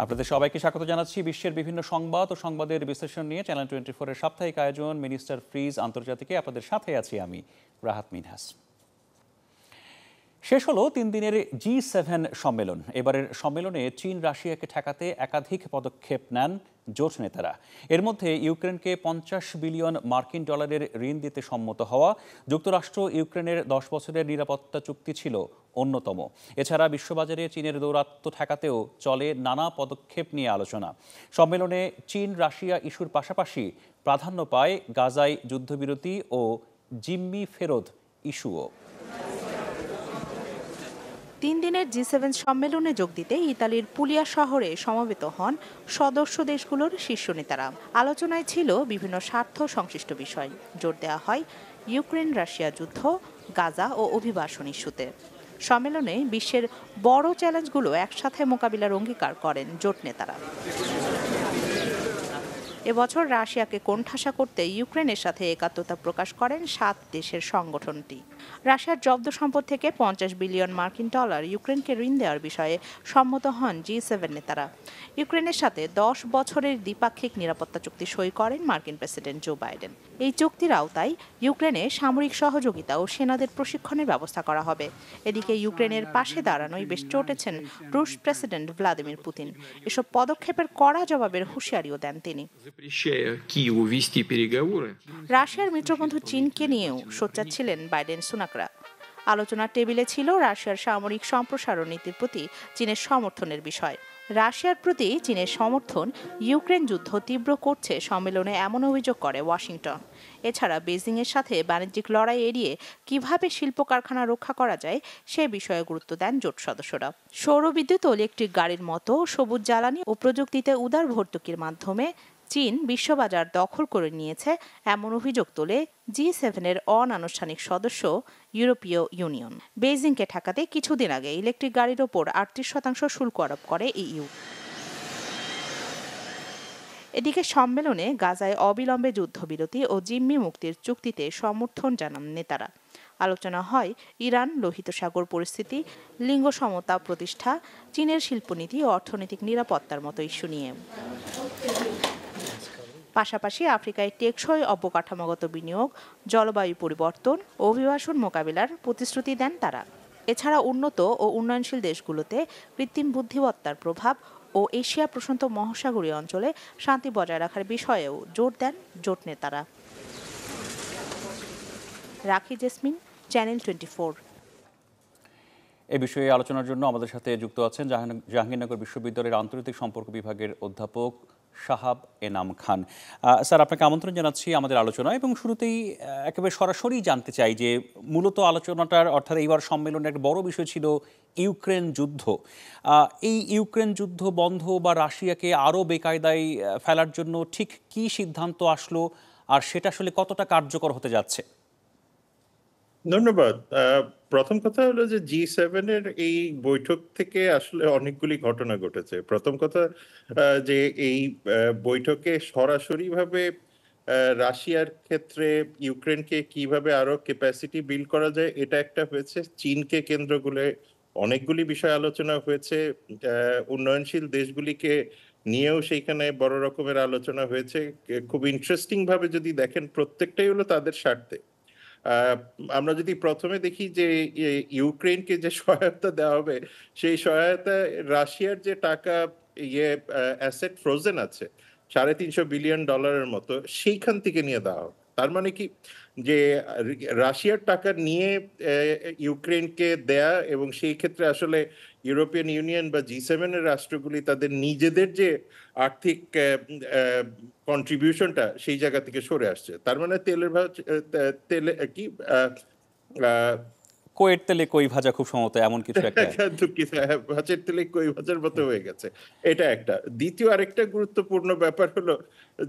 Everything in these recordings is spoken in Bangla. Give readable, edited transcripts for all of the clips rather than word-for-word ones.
আপনাদের সবাইকে স্বাগত জানাচ্ছি বিশ্বের বিভিন্ন সংবাদ ও সংবাদের বিশ্লেষণ নিয়ে চ্যানেল 24 এর সাপ্তাহিক আয়োজন মিনিস্টার ফ্রিজ আন্তর্জাতিকে আপনাদের সাথে আছি আমি রাহাত মিনহাস। শেষ হলো 3 দিনের G7 সম্মেলন। এবারের সম্মেলনে চীন রাশিয়াকে ঠেকাতে একাধিক পদক্ষেপ নেন জোট নেতারা। এর মধ্যে ইউক্রেনকে 50 বিলিয়ন মার্কিন ডলারের ঋণ দিতে সম্মত হওয়া, যুক্তরাষ্ট্র ইউক্রেনের 10 বছরের নিরাপত্তা চুক্তি ছিল অন্যতম। এছাড়া বিশ্ববাজারে চীনের দৌরাত্ম্য ঠেকাতেও চলে নানা পদক্ষেপ নিয়ে আলোচনা। সম্মেলনে চীন রাশিয়া ইস্যুর পাশাপাশি প্রাধান্য পায় গাজায় যুদ্ধবিরতি ও জিম্মি ফেরত ইস্যুও। 3 দিনের G7 সম্মেলনে যোগ দিতে ইতালির পুলিয়া শহরে সমবেত হন সদস্য দেশগুলোর শীর্ষ নেতারা। আলোচনায় ছিল বিভিন্ন স্বার্থ সংশ্লিষ্ট বিষয়। জোর দেওয়া হয় ইউক্রেন রাশিয়া যুদ্ধ, গাজা ও অভিবাসন ইস্যুতে। সম্মেলনে বিশ্বের বড় চ্যালেঞ্জগুলো একসাথে মোকাবিলার অঙ্গীকার করেন জোট নেতারা। এবছর রাশিয়াকে কোণঠাসা করতে ইউক্রেনের সাথে একাত্মতা প্রকাশ করেন 7 দেশের সংগঠনটি। রাশিয়ার জব্দ সম্পদ থেকে 50 বিলিয়ন মার্কিন ডলার ইউক্রেনকে ঋণ দেওয়ার বিষয়ে সম্মত হন G7 নেতারা। ইউক্রেনের সাথে 10 বছরের দ্বিপাক্ষিক নিরাপত্তা চুক্তি সই করেন মার্কিন প্রেসিডেন্ট জো বাইডেন। এই চুক্তির আওতায় ইউক্রেনে সামরিক সহযোগিতা ও সেনাদের প্রশিক্ষণের ব্যবস্থা করা হবে। এদিকে ইউক্রেনের পাশে দাঁড়ানোয় বেশ চটেছেন রুশ প্রেসিডেন্ট ভ্লাদিমির পুতিন। এসব পদক্ষেপের কড়া জবাবের হুঁশিয়ারিও দেন তিনি। রাশিয়ার মিত্রবন্ধু চীনকে নিয়েও সোচ্চার ছিলেন বাইডেন সুনাকরা। আলোচনার টেবিলে ছিল রাশিয়ার সামরিক সম্প্রসারণ নীতির প্রতি চীনের সমর্থনের বিষয়। রাশিয়ার প্রতি চীনের সমর্থন ইউক্রেন যুদ্ধ তীব্র করছে সম্মেলনে এমন অভিযোগ করে ওয়াশিংটন। এছাড়া বেজিংয়ের সাথে বাণিজ্যিক লড়াই এড়িয়ে কিভাবে শিল্প কারখানা রক্ষা করা যায় সে বিষয়ে গুরুত্ব দেন জোট সদস্যরা। সৌরবিদ্যুৎ ও ইলেকট্রিক গাড়ির মতো সবুজ জ্বালানি ও প্রযুক্তিতে উদার ভর্তুকির মাধ্যমে চীন বিশ্ববাজার দখল করে নিয়েছে এমন অভিযোগ তোলে G7 এর অনানুষ্ঠানিক সদস্য ইউরোপীয় ইউনিয়ন। বেজিংকে ঠেকাতে কিছুদিন আগে ইলেকট্রিক গাড়ির ওপর 38% শুল্ক আরোপ করে EU। এদিকে সম্মেলনে গাজায় অবিলম্বে যুদ্ধবিরতি ও জিম্মি মুক্তির চুক্তিতে সমর্থন জানান নেতারা। আলোচনা হয় ইরান, লোহিত সাগর পরিস্থিতি, লিঙ্গ সমতা প্রতিষ্ঠা, চীনের শিল্পনীতি ও অর্থনৈতিক নিরাপত্তার মতো ইস্যু নিয়ে। পাশাপাশি আফ্রিকায় টেকসই অবকাঠামোগত বিনিয়োগ, জলবায়ু পরিবর্তন ও অভিবাসন মোকাবিলার প্রতিশ্রুতি দেন তারা। এছাড়া উন্নত ও উন্নয়নশীল দেশগুলোতে কৃত্রিম বুদ্ধিমত্তার প্রভাব ও এশিয়া প্রশান্ত মহাসাগরীয় অঞ্চলে শান্তি বজায় রাখার বিষয়েও জোর দেন জোট নেতারা। রাখি জেসমিন, চ্যানেল 24। এ বিষয়ে আলোচনার জন্য আমাদের সাথে যুক্ত আছেন জাহাঙ্গীরনগর বিশ্ববিদ্যালয়ের আন্তর্জাতিক সম্পর্ক বিভাগের অধ্যাপক শাহাব এনাম খান। স্যার, আপনাকে আমন্ত্রণ জানাচ্ছি আমাদের আলোচনায় এবং শুরুতেই একেবারে সরাসরি জানতে চাই যে মূলত আলোচনাটার অর্থাৎ এইবার সম্মেলনের একটা বড় বিষয় ছিল ইউক্রেন যুদ্ধ। এই ইউক্রেন যুদ্ধ বন্ধ বা রাশিয়াকে আরও বেকায়দায় ফেলার জন্য ঠিক কী সিদ্ধান্ত আসলো আর সেটা আসলে কতটা কার্যকর হতে যাচ্ছে? ধন্যবাদ। প্রথম কথা হলো যে G7 এর এই বৈঠক থেকে আসলে অনেকগুলি ঘটনা ঘটেছে। প্রথম কথা যে এই বৈঠকে সরাসরিভাবে রাশিয়ার ক্ষেত্রে ইউক্রেনকে কিভাবে আরো ক্যাপাসিটি বিল্ড করা যায় এটা একটা হয়েছে। চীনকে কেন্দ্র করে অনেকগুলি বিষয় আলোচনা হয়েছে। উন্নয়নশীল দেশগুলিকে নিয়েও সেইখানে বড় রকমের আলোচনা হয়েছে। খুব ইন্টারেস্টিং ভাবে যদি দেখেন প্রত্যেকটাই হলো তাদের স্বার্থে। আমরা যদি প্রথমে দেখি যে ইউক্রেনকে যে সহায়তা দেওয়া হবে সেই সহায়তা রাশিয়ার যে টাকা অ্যাসেট ফ্রোজেন আছে $350 বিলিয়ন মতো সেইখান থেকে নিয়ে দেওয়া হবে। তার মানে কি যে রাশিয়ার টাকা নিয়ে ইউক্রেনকে দেয়া এবং সেই ক্ষেত্রে আসলে ইউরোপিয়ান ইউনিয়ন বা G7 এর রাষ্ট্রগুলি তাদের নিজেদের যে আর্থিক কন্ট্রিবিউশনটা সেই জায়গা থেকে সরে আসছে। তার মানে তেলে কি কোয়েট তেলে কই ভাজা খুব সম্ভবত এমন কিছু একটা। ভাতের তেলে কই ভাজার মতো হয়ে গেছে, এটা একটা। দ্বিতীয় আরেকটা গুরুত্বপূর্ণ ব্যাপার হলো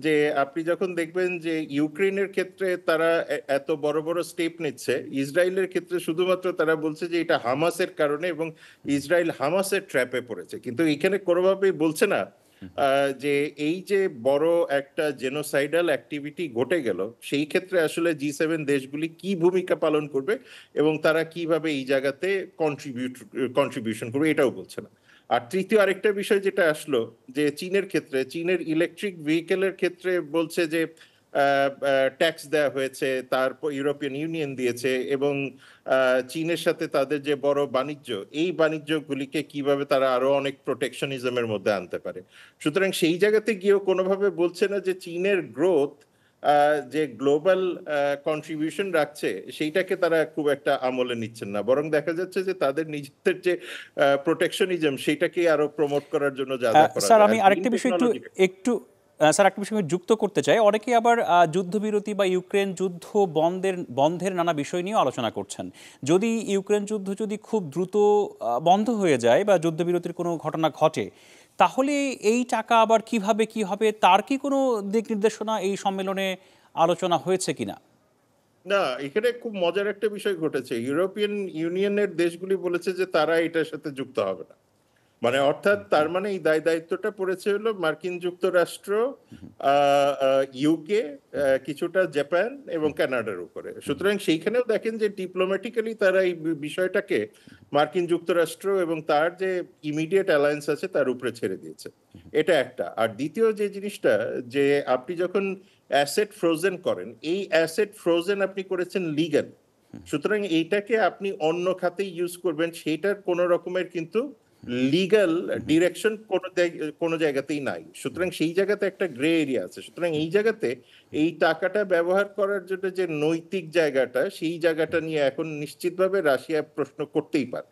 যে আপনি যখন দেখবেন যে ইউক্রেনের ক্ষেত্রে তারা এত বড় বড় স্টেপ নিচ্ছে, ইসরায়েলের ক্ষেত্রে শুধুমাত্র তারা বলছে যে এটা হামাসের কারণে এবং ইসরায়েল হামাসের ট্র্যাপে পড়েছে, কিন্তু এখানে কোনোভাবেই বলছে না যে এই যে বড় একটা জেনোসাইডাল অ্যাক্টিভিটি ঘটে গেল সেই ক্ষেত্রে আসলে G7 দেশগুলি কি ভূমিকা পালন করবে এবং তারা কিভাবে এই জায়গাতে কন্ট্রিবিউশন করবে এটাও বলছে না। আর তৃতীয় আরেকটা বিষয় যেটা আসলো যে চীনের ক্ষেত্রে, চীনের ইলেকট্রিক ভেহিকেলের ক্ষেত্রে বলছে যে ট্যাক্স দেওয়া হয়েছে, তারপর ইউরোপিয়ান ইউনিয়ন দিয়েছে, এবং চীনের সাথে তাদের যে বড় বাণিজ্য, এই বাণিজ্যগুলিকে কিভাবে তারা আরো অনেক প্রোটেকশনিজমের মধ্যে আনতে পারে। সুতরাং সেই জায়গাতে গিয়েও কোনোভাবে বলছে না যে চীনের গ্রোথ যে গ্লোবাল কন্ট্রিবিউশন রাখছে সেইটাকে তারা খুব একটা আমলে নিচ্ছেন না, বরং দেখা যাচ্ছে যে তাদের নিজেদের যে প্রোটেকশনিজম সেইটাকে আরো প্রমোট করার জন্য যা যা করা স্যার যায়। আমি আর গ্রিন আরেকটা বিষয় একটু টেকনোলজি, একটু স্যার একটা বিষয় আমি যুক্ত করতে চাই। অনেকে আবার যুদ্ধবিরতি বা ইউক্রেন যুদ্ধ বন্ধের নানা বিষয় নিয়েও আলোচনা করছেন। যদি ইউক্রেন যুদ্ধ যদি খুব দ্রুত বন্ধ হয়ে যায় বা যুদ্ধবিরতির কোনো ঘটনা ঘটে, তাহলে এই টাকা আবার কিভাবে কি হবে, তার কি কোনো দিক নির্দেশনা এই সম্মেলনে আলোচনা হয়েছে কিনা? না, এখানে খুব মজার একটা বিষয় ঘটেছে। ইউরোপিয়ান ইউনিয়নের দেশগুলি বলেছে যে তারা এটার সাথে যুক্ত হবে না। মানে অর্থাৎ তার মানে এই দায়িত্বটা পড়েছে হলো মার্কিন যুক্তরাষ্ট্র, ইউকে, কিছুটা জাপান এবং কানাডার উপরে। সুতরাং সেইখানেও দেখেন যে ডিপ্লোম্যাটিক্যালি তারা এই বিষয়টাকে মার্কিন যুক্তরাষ্ট্র এবং তার যে ইমিডিয়েট অ্যালায়েন্স আছে তার উপরে ছেড়ে দিয়েছে। এটা একটা। আর দ্বিতীয় যে জিনিসটা, যে আপনি যখন অ্যাসেট ফ্রোজেন করেন, এই অ্যাসেট ফ্রোজেন আপনি করেছেন লিগ্যাল। সুতরাং এইটাকে আপনি অন্য খাতেই ইউজ করবেন, সেটার কোনো রকমের কিন্তু লিগ্যাল ডিরেকশন কোনো জায়গাতেই নাই। সুতরাং সেই জায়গাতে একটা গ্রে এরিয়া আছে। সুতরাং এই জায়গাতে এই টাকাটা ব্যবহার করার জন্য যে নৈতিক জায়গাটা, সেই জায়গাটা নিয়ে এখন নিশ্চিতভাবে রাশিয়া প্রশ্ন করতেই পারে।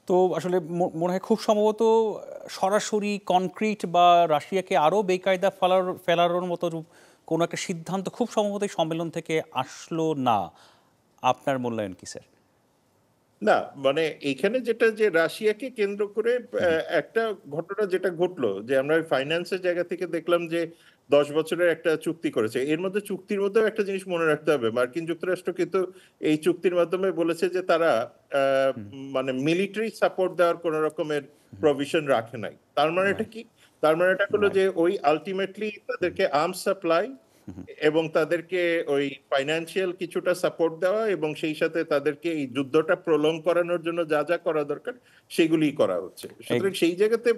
তো আসলে মনে হয় খুব সম্ভবত সরাসরি কনক্রিট বা রাশিয়াকে আরও বেকায়দা ফেলানোর মতো কোনো একটা সিদ্ধান্ত খুব সম্ভবত এই সম্মেলন থেকে আসলো না। আপনার মূল্যায়ন কি স্যার? না, মানে এখানে যেটা, যে রাশিয়াকে কেন্দ্র করে একটা ঘটনা যেটা ঘটলো, যে আমরা ফাইন্যান্সের জায়গা থেকে দেখলাম যে 10 বছরের একটা চুক্তি করেছে। এর মধ্যে চুক্তির মধ্যেও একটা জিনিস মনে রাখতে হবে, মার্কিন যুক্তরাষ্ট্র কিন্তু এই চুক্তির মাধ্যমে বলেছে যে তারা মানে মিলিটারি সাপোর্ট দেওয়ার কোন রকমের প্রভিশন রাখে নাই। তার মানে এটা কি? তার মানে এটা হলো যে ওই আলটিমেটলি তাদেরকে আর্মস সাপ্লাই এবং তাদেরকে ওই ফাইন্যান্সিয়াল কিছুটা সাপোর্ট দেওয়া, এবং সেই সাথে তাদেরকে এই যুদ্ধটা প্রলং করানোর জন্য যা যা করা দরকার সেগুলি করা হচ্ছে। সুতরাং সেই জায়গাতে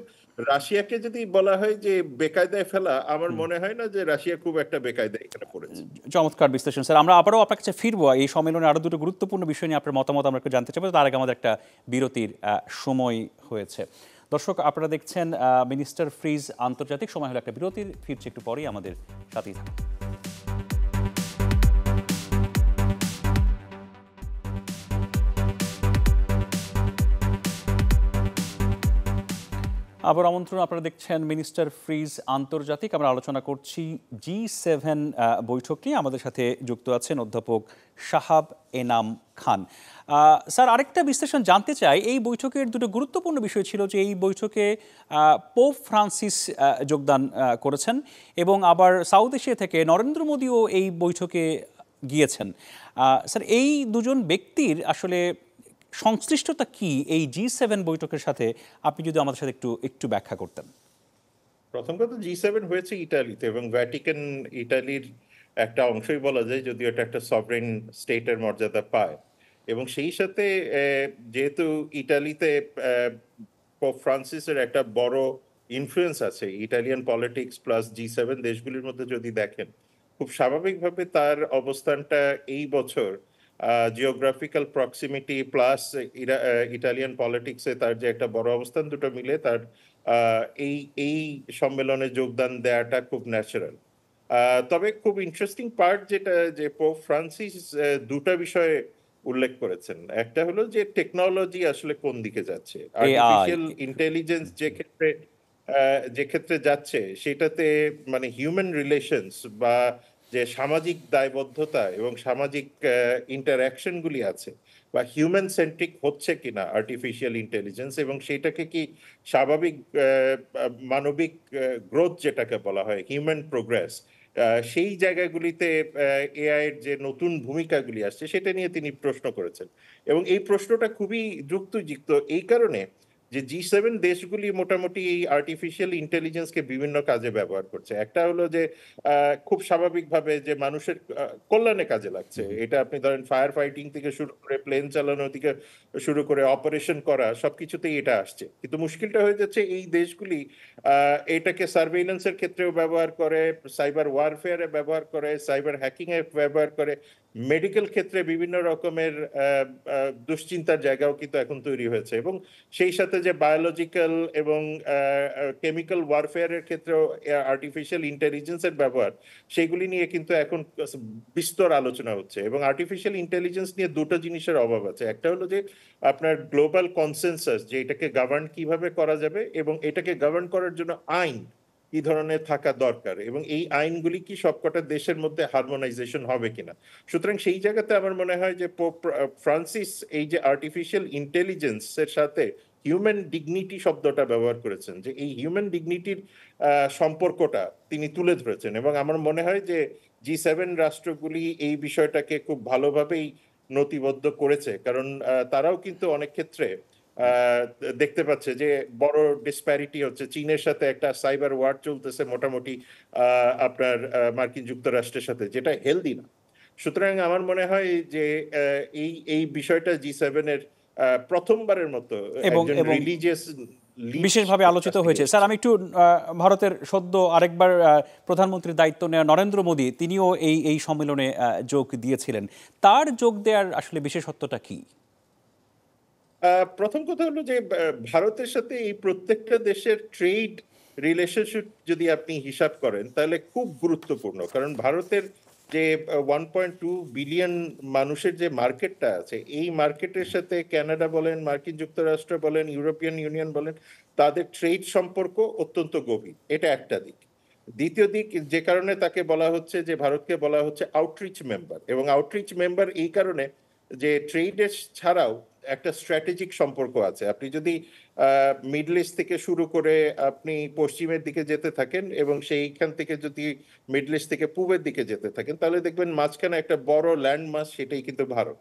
রাশিয়াকে যদি বলা হয় যে বেকায়দায় ফেলা, আমার মনে হয় না যে রাশিয়া খুব একটা বেকায়দায় এখানে পড়েছে। চমৎকার বিশ্লেষণ স্যার। আমরা আবারও আপনার কাছে ফিরবো এই সম্মেলনে আরও দুটো গুরুত্বপূর্ণ বিষয় নিয়ে আপনার মতামত আমরা একটু জানতে চাইবো। তার আগে আমাদের একটা বিরতির সময় হয়েছে। দর্শক, আপনারা দেখছেন মিনিস্টার ফ্রিজ আন্তর্জাতিক। সময় হলো একটা বিরতির, ফিরছে একটু পরেই, আমাদের সাথেই থাকুন। আবার আমন্ত্রণ, আপনারা দেখছেন মিনিস্টার ফ্রিজ আন্তর্জাতিক। আমরা আলোচনা করছি G7 বৈঠক নিয়ে। আমাদের সাথে যুক্ত আছেন অধ্যাপক শাহাব এনাম খান। স্যার, আরেকটা বিশ্লেষণ জানতে চাই, এই বৈঠকের দুটো গুরুত্বপূর্ণ বিষয় ছিল যে এই বৈঠকে পোপ ফ্রান্সিস যোগদান করেছেন, এবং আবার সাউথ এশিয়া থেকে নরেন্দ্র মোদীও এই বৈঠকে গিয়েছেন। স্যার, এই দুজন ব্যক্তির আসলে সংশ্লিষ্টতা কি এই G7 বৈঠকের সাথে, আপনি যদি আমাদের সাথে একটু একটু ব্যাখ্যা করতেন। প্রথম কথা, G7 হয়েছে ইটালিতে, এবং ভ্যাটিকান ইটালির একটা অংশই বলা যায়, যদিও এটা একটা সভরেন স্টেটের মর্যাদা পায়। এবং সেই সাথে যেহেতু ইটালিতে পোপ ফ্রান্সিসের একটা বড় ইনফ্লুয়েন্স আছে ইটালিয়ান পলিটিক্স প্লাস G7 দেশগুলির মধ্যে, যদি দেখেন খুব স্বাভাবিকভাবে তার অবস্থানটা এই বছর জিওগ্রাফিক্যাল প্রক্সিমিটি প্লাস ইটালিয়ান পলিটিক্সে তার যে একটা বড় অবস্থান, দুটো মিলে তার এই এই সম্মেলনে যোগদান দেওয়াটা খুব ন্যাচারাল। তবে খুব ইন্টারেস্টিং পার্ট যেটা, যে পোপ ফ্রান্সিস দুটা বিষয়ে উল্লেখ করেছেন। একটা হলো যে টেকনোলজি আসলে কোন দিকে যাচ্ছে, এআই। আর্টিফিশিয়াল ইন্টেলিজেন্স যে ক্ষেত্রে যাচ্ছে, সেটাতে মানে হিউম্যান রিলেশনস বা যে সামাজিক দায়বদ্ধতা এবং সামাজিক ইন্টারঅ্যাকশন গুলি আছে, বা হিউম্যান সেন্ট্রিক হচ্ছে কিনা আর্টিফিশিয়াল ইন্টেলিজেন্স, এবং সেটাকে কি স্বাভাবিক মানবিক গ্রোথ যেটাকে বলা হয়, হিউম্যান প্রোগ্রেস, সেই জায়গাগুলিতে এআই এর যে নতুন ভূমিকাগুলি আসছে সেটা নিয়ে তিনি প্রশ্ন করেছেন। এবং এই প্রশ্নটা খুবই যুক্তিযুক্ত এই কারণে যে G7 দেশগুলি মোটামুটি এই আর্টিফিশিয়াল ইন্টেলিজেন্সকে বিভিন্ন কাজে ব্যবহার করছে। একটা হলো যে খুব স্বাভাবিকভাবে যে মানুষের কল্যাণে কাজে লাগছে। এটা আপনি ধরেন ফায়ার ফাইটিং থেকে শুরু করে প্লেন চালানো থেকে শুরু করে অপারেশন করা সবকিছুতেই এটা আসছে। কিন্তু মুশকিলটা হয়ে যাচ্ছে এই দেশগুলি এটাকে সার্ভেইলেন্সের ক্ষেত্রেও ব্যবহার করে, সাইবার ওয়ারফেয়ারে ব্যবহার করে, সাইবার হ্যাকিং এ ব্যবহার করে, মেডিকেল ক্ষেত্রে বিভিন্ন রকমের দুশ্চিন্তার জায়গাও কিন্তু এখন তৈরি হয়েছে। এবং সেই সাথে যে বায়োলজিক্যাল এবং কেমিক্যাল ওয়ারফেয়ারের ক্ষেত্রেও আর্টিফিশিয়াল ইন্টেলিজেন্সের ব্যবহার, সেইগুলি নিয়ে কিন্তু এখন বিস্তর আলোচনা হচ্ছে। এবং আর্টিফিশিয়াল ইন্টেলিজেন্স নিয়ে দুটো জিনিসের অভাব আছে। একটা হলো যে আপনার গ্লোবাল কনসেনসাস, যে এটাকে গভর্ন কিভাবে করা যাবে এবং এটাকে গভর্ন করার জন্য আইন কি ধরনের থাকা দরকার, এবং এই আইনগুলি কি সবকটা দেশের মধ্যে হারমোনাইজেশন হবে কিনা। সুতরাং সেই জায়গাতে আমার মনে হয় যে পোপ ফ্রান্সিস এই যে আর্টিফিশিয়াল ইন্টেলিজেন্সের সাথে হিউম্যান ডিগনিটি শব্দটা ব্যবহার করেছেন, যে এই হিউম্যান ডিগনিটির সম্পর্কটা তিনি তুলে ধরেছেন। এবং আমার মনে হয় যে G7 রাষ্ট্রগুলি এই বিষয়টাকে খুব ভালোভাবেই নথিবদ্ধ করেছে, কারণ তারাও কিন্তু অনেক ক্ষেত্রে দেখতে পাচ্ছে যে বড় ডিসপ্যারিটি হচ্ছে। চীনের সাথে একটা সাইবার ওয়ার চলতেছে মোটামুটি আপনার মার্কিন যুক্তরাষ্ট্রের সাথে, যেটা হেলদি না। সুতরাং আমার মনে হয় যে এই বিষয়টা G7 এর প্রথমবারের মতো এবং একজন রিলিজিয়াস বিশেষভাবে আলোচিত হয়েছে। স্যার, আমি একটু ভারতের সদ্য আরেকবার প্রধানমন্ত্রীর দায়িত্ব নেওয়া নরেন্দ্র মোদী, তিনিও এই সম্মেলনে যোগ দিয়েছিলেন। তার যোগ দেওয়ার আসলে বিশেষত্বটা কি? প্রথম কথা হলো যে ভারতের সাথে এই প্রত্যেকটা দেশের ট্রেড রিলেশনশিপ যদি আপনি হিসাব করেন তাহলে খুব গুরুত্বপূর্ণ, কারণ ভারতের যে 1.2 বিলিয়ন মানুষের যে মার্কেটটা আছে, এই মার্কেটের সাথে কানাডা বলেন, মার্কিন যুক্তরাষ্ট্র বলেন, ইউরোপিয়ান ইউনিয়ন বলেন, তাদের ট্রেড সম্পর্ক অত্যন্ত গভীর। এটা একটা দিক। দ্বিতীয় দিক, যে কারণে তাকে বলা হচ্ছে, যে ভারতকে বলা হচ্ছে আউটরিচ মেম্বার, এবং আউটরিচ মেম্বার এই কারণে যে ট্রেডের ছাড়াও একটা স্ট্র্যাটেজিক সম্পর্ক আছে। আপনি যদি মিডল ইস্ট থেকে শুরু করে আপনি পশ্চিমের দিকে যেতে থাকেন এবং সেইখান থেকে যদি মিডল ইস্ট থেকে পূবের দিকে যেতে থাকেন, তাহলে দেখবেন মাঝখানে একটা বড় ল্যান্ডমাস, সেটাই কিন্তু ভারত।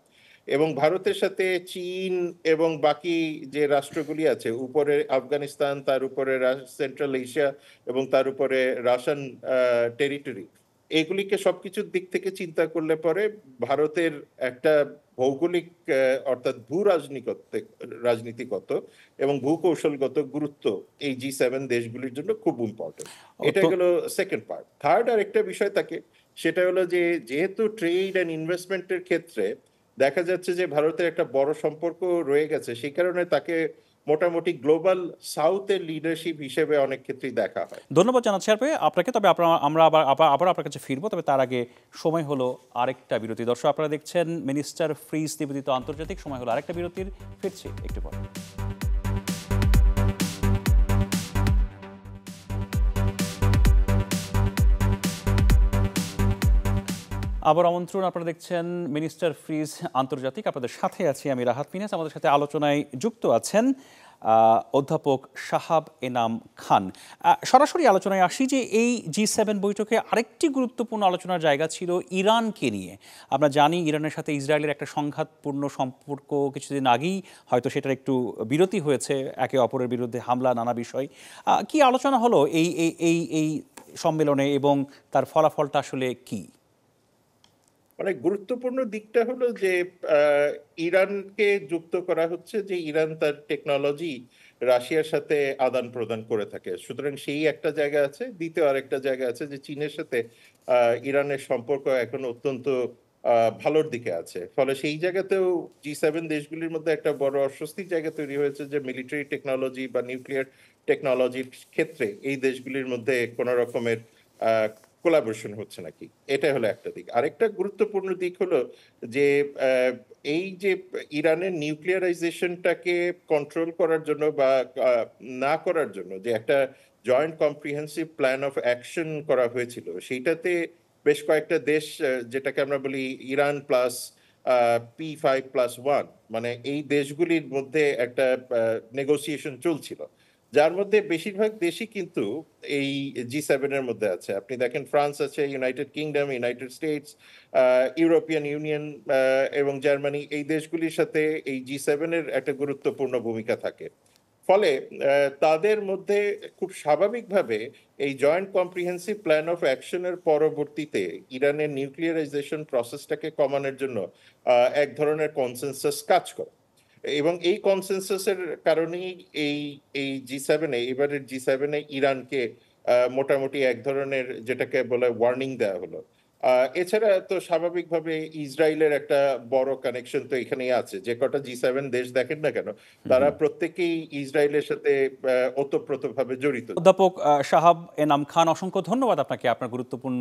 এবং ভারতের সাথে চীন এবং বাকি যে রাষ্ট্রগুলি আছে, উপরে আফগানিস্তান, তার উপরে সেন্ট্রাল এশিয়া এবং তার উপরে রাশিয়ান টেরিটরি, এগুলিকে সবকিছুর দিক থেকে চিন্তা করলে পরে ভারতের একটা ভৌগোলিক অর্থাৎ ভূ রাজনীতিগত এবং ভূকৌশলগত গুরুত্ব এই G7 দেশগুলির জন্য খুব ইম্পর্টেন্ট। এটা গেল সেকেন্ড পার্ট। থার্ড আর একটা বিষয় থাকে, সেটা হলো যে যেহেতু ট্রেড অ্যান্ড ইনভেস্টমেন্টের ক্ষেত্রে দেখা যাচ্ছে যে ভারতের একটা বড় সম্পর্ক রয়ে গেছে, সেই কারণে তাকে মোটামুটি গ্লোবাল সাউথের লিডারশিপ হিসেবে অনেক ক্ষেত্রেই দেখা হয়। ধন্যবাদ জানাচ্ছি আপনাকে। তবে আমরা আবার আপনার কাছে ফিরবো, তবে তার আগে সময় হলো আরেকটা বিরতি। দর্শক, আপনারা দেখছেন মিনিস্টার ফ্রিজ নিবেদিত আন্তর্জাতিক। সময় হলো আরেকটা বিরতির, ফিরছি একটু পর। আবার আমন্ত্রণ, আপনারা দেখছেন মিনিস্টার ফ্রিজ আন্তর্জাতিক। আপনাদের সাথে আছি আমি রাহাত মিনাজ। আমাদের সাথে আলোচনায় যুক্ত আছেন অধ্যাপক শাহাব এনাম খান। সরাসরি আলোচনায় আসি যে এই G7 বৈঠকে আরেকটি গুরুত্বপূর্ণ আলোচনার জায়গা ছিল ইরানকে নিয়ে। আমরা জানি ইরানের সাথে ইসরায়েলের একটা সংঘাতপূর্ণ সম্পর্ক কিছুদিন আগেই হয়তো সেটার একটু বিরতি হয়েছে, একে অপরের বিরুদ্ধে হামলা, নানা বিষয়। কি আলোচনা হলো এই সম্মেলনে এবং তার ফলাফলটা আসলে কি? অনেক গুরুত্বপূর্ণ দিকটা হলো যে ইরানকে যুক্ত করা হচ্ছে, যে ইরান তার টেকনোলজি রাশিয়ার সাথে আদান প্রদান করে থাকে। সুতরাং সেই একটা জায়গা আছে। দ্বিতীয় আরেকটা জায়গা আছে যে চীনের সাথে ইরানের সম্পর্ক এখন অত্যন্ত ভালোর দিকে আছে। ফলে সেই জায়গাতেও G7 দেশগুলির মধ্যে একটা বড় অস্বস্তির জায়গা তৈরি হয়েছে যে মিলিটারি টেকনোলজি বা নিউক্লিয়ার টেকনোলজির ক্ষেত্রে এই দেশগুলির মধ্যে কোনো রকমের কোলাবোরেশন হচ্ছে নাকি। এটা হলো একটা দিক। আরেকটা গুরুত্বপূর্ণ দিক হলো যে এই যে ইরানের নিউক্লিয়ারাইজেশনটাকে কন্ট্রোল করার জন্য বা না করার জন্য যে একটা joint comprehensive plan of action করা হয়েছিল, সেইটাতে বেশ কয়েকটা দেশ, যেটাকে আমরা বলি ইরান প্লাস P5+1, মানে এই দেশগুলির মধ্যে একটা নেগোসিয়েশন চলছিল, যার মধ্যে বেশিরভাগ দেশই কিন্তু এই G7 এর মধ্যে আছে। আপনি দেখেন ফ্রান্স আছে, United kingdom, United states, European union এবং জার্মানি, এই দেশগুলির সাথে এই G7 এর একটা গুরুত্বপূর্ণ ভূমিকা থাকে। ফলে তাদের মধ্যে খুব স্বাভাবিকভাবে এই জয়েন্ট কম্প্রিহেন্সিভ প্ল্যান অফ অ্যাকশনের পরবর্তীতে ইরানের নিউক্লিয়ারাইজেশন প্রসেসটাকে কমানোর জন্য এক ধরনের কনসেনসাস কাজ করে। এবং এই কনসেনসাসের কারণেই এই এই G7 এবারের G7 ইরানকে মোটামুটি এক ধরনের যেটাকে বলে ওয়ার্নিং দেওয়া হলো। এছাড়া তো স্বাভাবিকভাবে ইসরায়েলের একটা বড় কানেকশন তো এখানেই আছে। যে কটা G7 দেশ দেখেন না কেন, তারা প্রত্যেকেই ইসরায়েলের সাথে ওতপ্রোতভাবে জড়িত। অধ্যাপক শাহাব এনাম খান, অসংখ্য ধন্যবাদ আপনাকে আপনার গুরুত্বপূর্ণ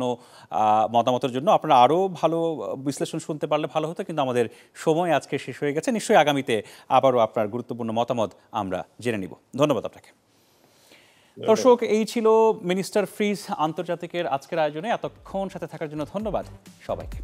মতামতের জন্য। আপনারা আরও ভালো বিশ্লেষণ শুনতে পারলে ভালো হতো, কিন্তু আমাদের সময় আজকে শেষ হয়ে গেছে। নিশ্চয়ই আগামীতে আবারও আপনার গুরুত্বপূর্ণ মতামত আমরা জেনে নিব। ধন্যবাদ আপনাকে। দর্শক, এই ছিল মিনিস্টার ফ্রিজ আন্তর্জাতিকের আজকের আয়োজনে। এতক্ষণ সাথে থাকার জন্য ধন্যবাদ সবাইকে।